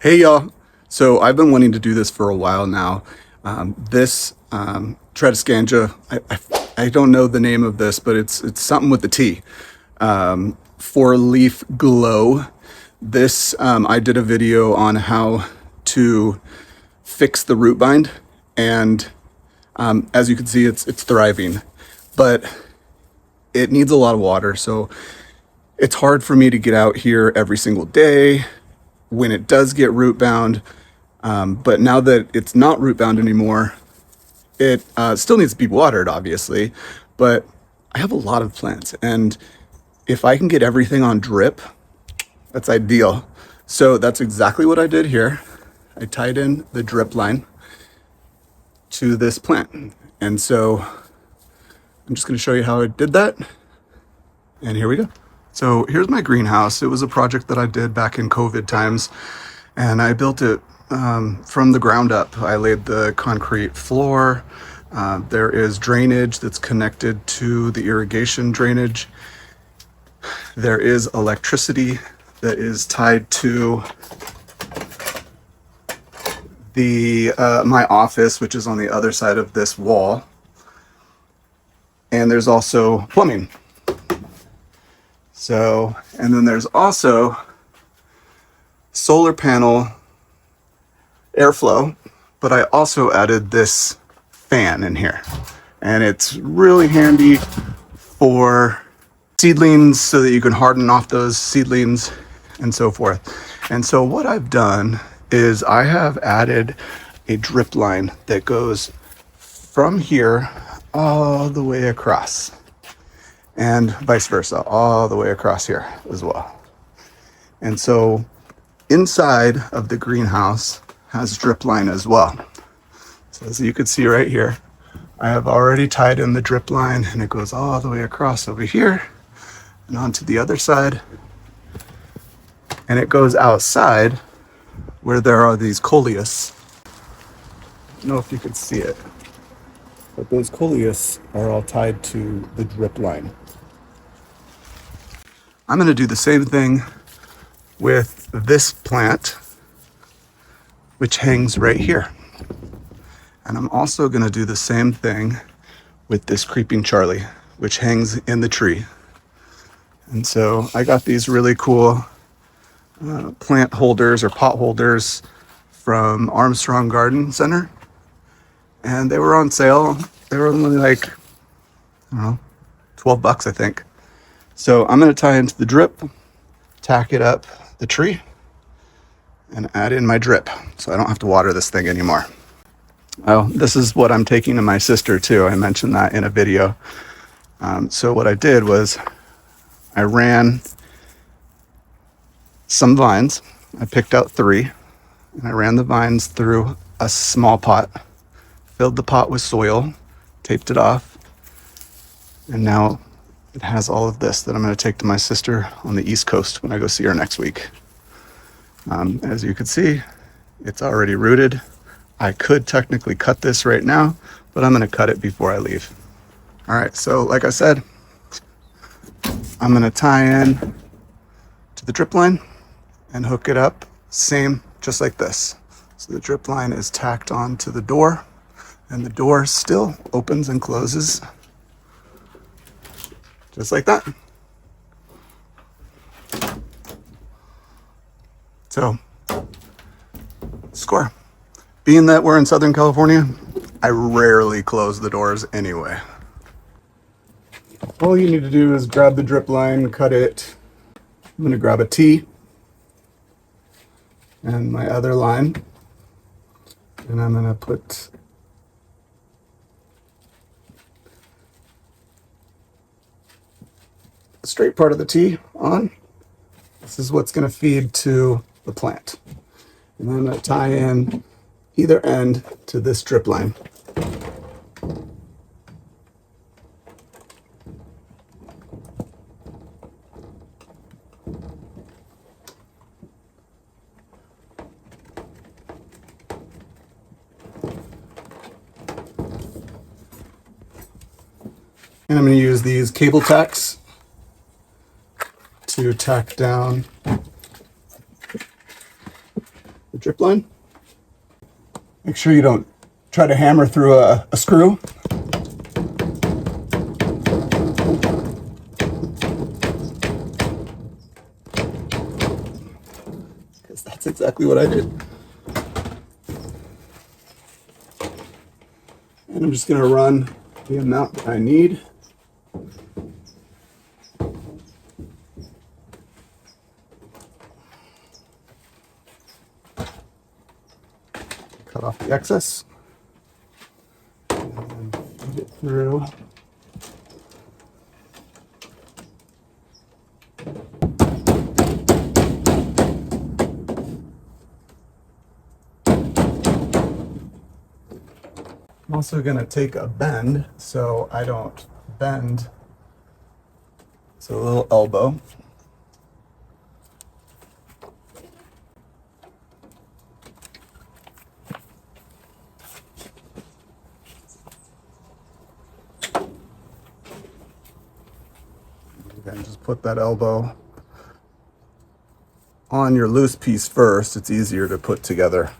Hey y'all. So I've been wanting to do this for a while now. This Tradescanja, I don't know the name of this, but it's something with the T. Four leaf glow. This I did a video on how to fix the root bind, and as you can see, it's thriving, but it needs a lot of water. So it's hard for me to get out here every single day when it does get root bound. But now that it's not root bound anymore, it still needs to be watered, obviously, but I have a lot of plants, and if I can get everything on drip, that's ideal. So that's exactly what I did here. I tied in the drip line to this plant. And so I'm just going to show you how I did that. And here we go. So here's my greenhouse. It was a project that I did back in COVID times, and I built it from the ground up. I laid the concrete floor. There is drainage that's connected to the irrigation drainage. There is electricity that is tied to the my office, which is on the other side of this wall. And there's also plumbing. So, and then there's also solar panel airflow, but I also added this fan in here, and it's really handy for seedlings so that you can harden off those seedlings and so forth. And so what I've done is I have added a drip line that goes from here all the way across, and vice versa, all the way across here as well. And so inside of the greenhouse has drip line as well. So as you can see right here, I have already tied in the drip line, and it goes all the way across over here and onto the other side. And it goes outside where there are these coleus. I don't know if you can see it, but those coleus are all tied to the drip line. I'm going to do the same thing with this plant, which hangs right here. And I'm also going to do the same thing with this creeping Charlie, which hangs in the tree. And so I got these really cool plant holders or pot holders from Armstrong Garden Center, and they were on sale. They were only like, I don't know, $12, I think. So I'm going to tie into the drip, tack it up the tree, and add in my drip so I don't have to water this thing anymore. Oh, this is what I'm taking to my sister too. I mentioned that in a video. So what I did was I ran some vines. I picked out 3, and I ran the vines through a small pot, filled the pot with soil, taped it off, and now it has all of this that I'm going to take to my sister on the East Coast when I go see her next week. As you can see, it's already rooted. I could technically cut this right now, but I'm going to cut it before I leave. All right, so like I said, I'm going to tie in to the drip line and hook it up, same, just like this. So the drip line is tacked onto the door, and the door still opens and closes just like that. So, score. Being that we're in Southern California, I rarely close the doors anyway. All you need to do is grab the drip line, cut it. I'm going to grab a T and my other line, and I'm going to put the straight part of the T on. This is what's going to feed to the plant. And then I'm going to tie in either end to this drip line. And I'm going to use these cable tacks to tack down the drip line. Make sure you don't try to hammer through a screw. Because that's exactly what I did. And I'm just going to run the amount that I need. Cut off the excess. And feed it through. I'm also going to take a bend so I don't bend. So a little elbow. Again, just put that elbow on your loose piece first. It's easier to put together.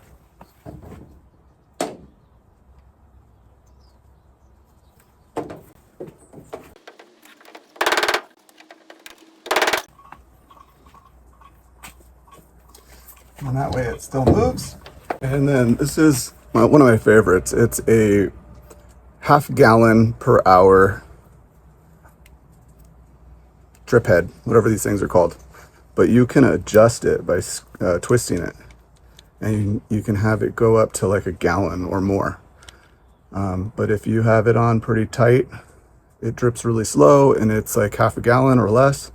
And that way it still moves. And then this is one of my favorites. It's a 1/2 gallon per hour drip head, whatever these things are called. But you can adjust it by twisting it. And you can have it go up to like a gallon or more. But if you have it on pretty tight, it drips really slow and it's like 1/2 gallon or less.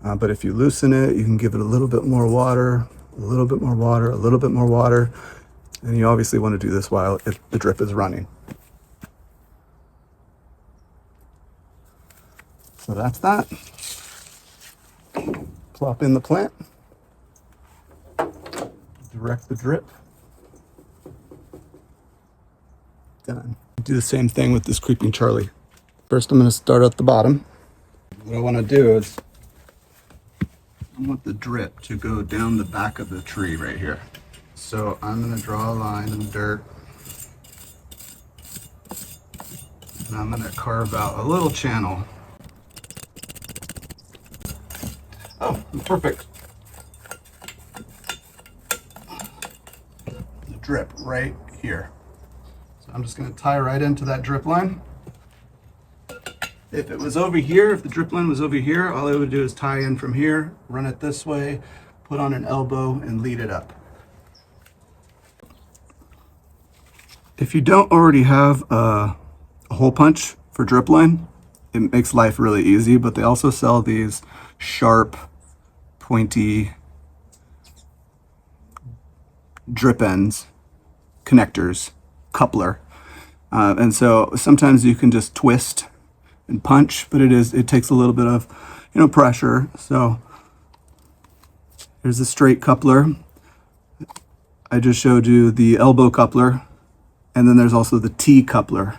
But if you loosen it, you can give it a little bit more water, a little bit more water, a little bit more water. And you obviously want to do this while the drip is running. So that's that. Plop in the plant. Direct the drip. Done. Do the same thing with this creeping Charlie. First, I'm going to start at the bottom. What I want to do is I want the drip to go down the back of the tree right here. So I'm going to draw a line in the dirt. And I'm going to carve out a little channel. Oh, perfect. The drip right here. So I'm just going to tie right into that drip line. If it was over here, if the drip line was over here, all I would do is tie in from here, run it this way, put on an elbow, and lead it up. If you don't already have a hole punch for drip line, it makes life really easy, but they also sell these sharp, pointy drip ends, connectors, coupler. And so sometimes you can just twist and punch, but it takes a little bit of, pressure. So here's the straight coupler. I just showed you the elbow coupler, and then there's also the T coupler.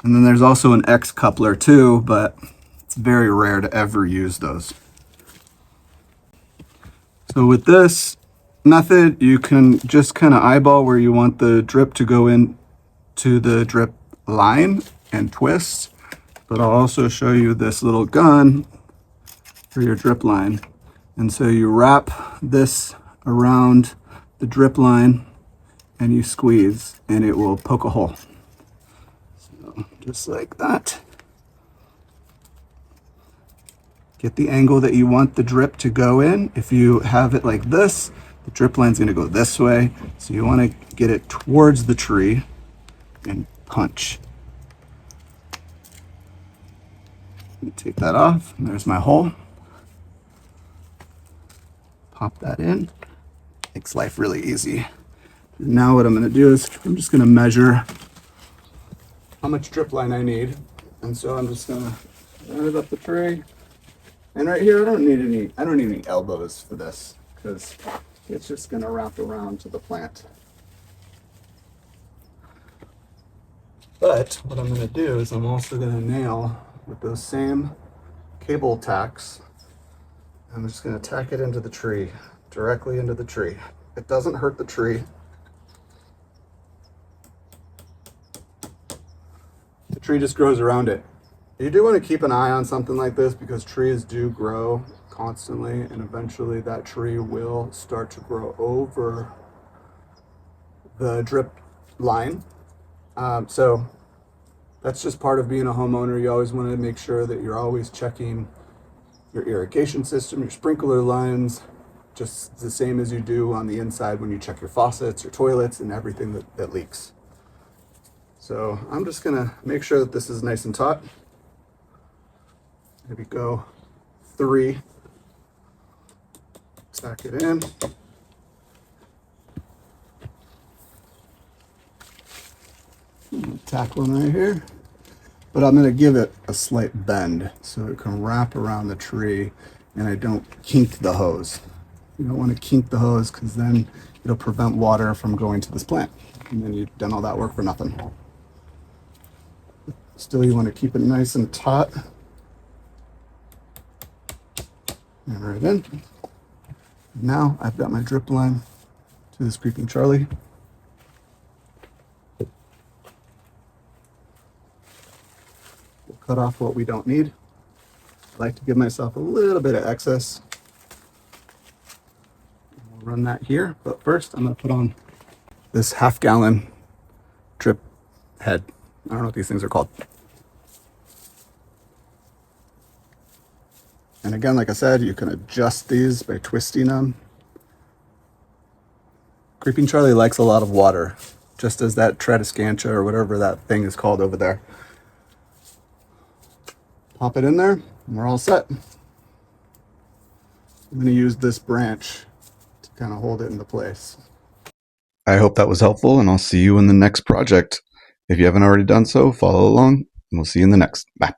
And then there's also an X coupler too, but it's very rare to ever use those. So with this method, you can just kind of eyeball where you want the drip to go in to the drip line and twist. But I'll also show you this little gun for your drip line. And so you wrap this around the drip line and you squeeze and it will poke a hole. So just like that. Get the angle that you want the drip to go in. If you have it like this, the drip line's gonna go this way. So you wanna get it towards the tree and punch. Take that off, and there's my hole. Pop that in. Makes life really easy. Now what I'm going to do is I'm just going to measure how much drip line I need. And so I'm just going to run it up the tree. And right here, I don't need any elbows for this because it's just going to wrap around to the plant. But what I'm going to do is I'm also going to nail with those same cable tacks. I'm just going to tack it into the tree, directly into the tree. It doesn't hurt the tree. The tree just grows around it. You do want to keep an eye on something like this because trees do grow constantly, and eventually that tree will start to grow over the drip line. So that's just part of being a homeowner. You always want to make sure that you're always checking your irrigation system, your sprinkler lines, just the same as you do on the inside when you check your faucets, your toilets, and everything that leaks. So I'm just gonna make sure that this is nice and taut. Maybe go 3, stack it in. Tack one right here, but I'm going to give it a slight bend so it can wrap around the tree and I don't kink the hose. You don't want to kink the hose because then it'll prevent water from going to this plant, and then you've done all that work for nothing. Still, you want to keep it nice and taut. And right in. Now I've got my drip line to this Creeping Charlie. We'll cut off what we don't need. I like to give myself a little bit of excess. We'll run that here, but first I'm going to put on this half-gallon drip head. I don't know what these things are called. And again, like I said, you can adjust these by twisting them. Creeping Charlie likes a lot of water, just as that Tradescantia or whatever that thing is called over there. Pop it in there, and we're all set. I'm going to use this branch to kind of hold it into place. I hope that was helpful, and I'll see you in the next project. If you haven't already done so, follow along, and we'll see you in the next. Bye.